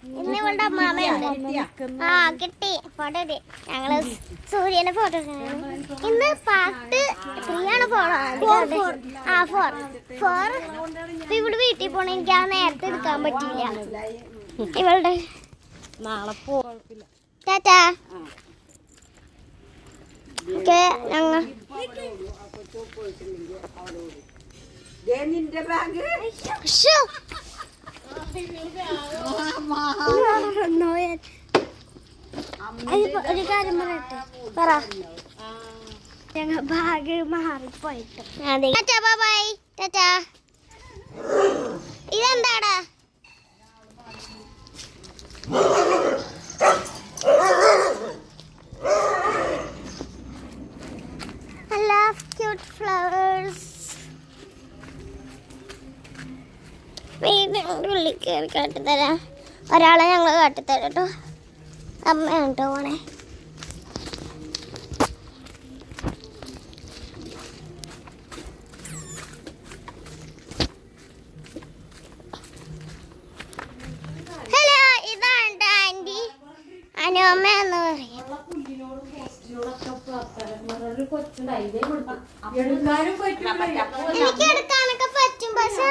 ഇന്ന് ഇവളുടെ അമ്മാമയുണ്ട്. ആ കിട്ടി ഫോട്ടോ കിട്ടി. ഞങ്ങള് സൂര്യനെ ഫോട്ടോ എടുക്കണം. ഇന്ന് പാട്ട് 3 ആണ് ഫോട്ടോ. ആ 4 ഇവിടെ വീട്ടിൽ പോണ എനിക്ക് ആ നേരത്തെ എടുക്കാൻ പറ്റില്ല. ഇവളുടെ നാളെ പോകില്ല. ടാറ്റാ. ഞങ്ങൾ ഒരു കാര്യം പറയട്ടെ. പറ. ഞങ്ങൾ ബാഗ് മാറിപ്പോയിട്ട്. Tata bye. ടാറ്റാ. ഇതെന്താടാ? I love cute flowers. ഉള്ളിൽ കയറി കാട്ടിത്തരാം. ഒരാളെ ഞങ്ങൾ കാട്ടിത്തരാം കേട്ടോ. അമ്മയാണ് കേട്ടോ പോണേ. ഹലോ, ഇതാണ് ആൻറ്റി. അനുമ്മ എന്ന് പറയും. എനിക്ക് എടുക്കാനൊക്കെ പറ്റും പക്ഷെ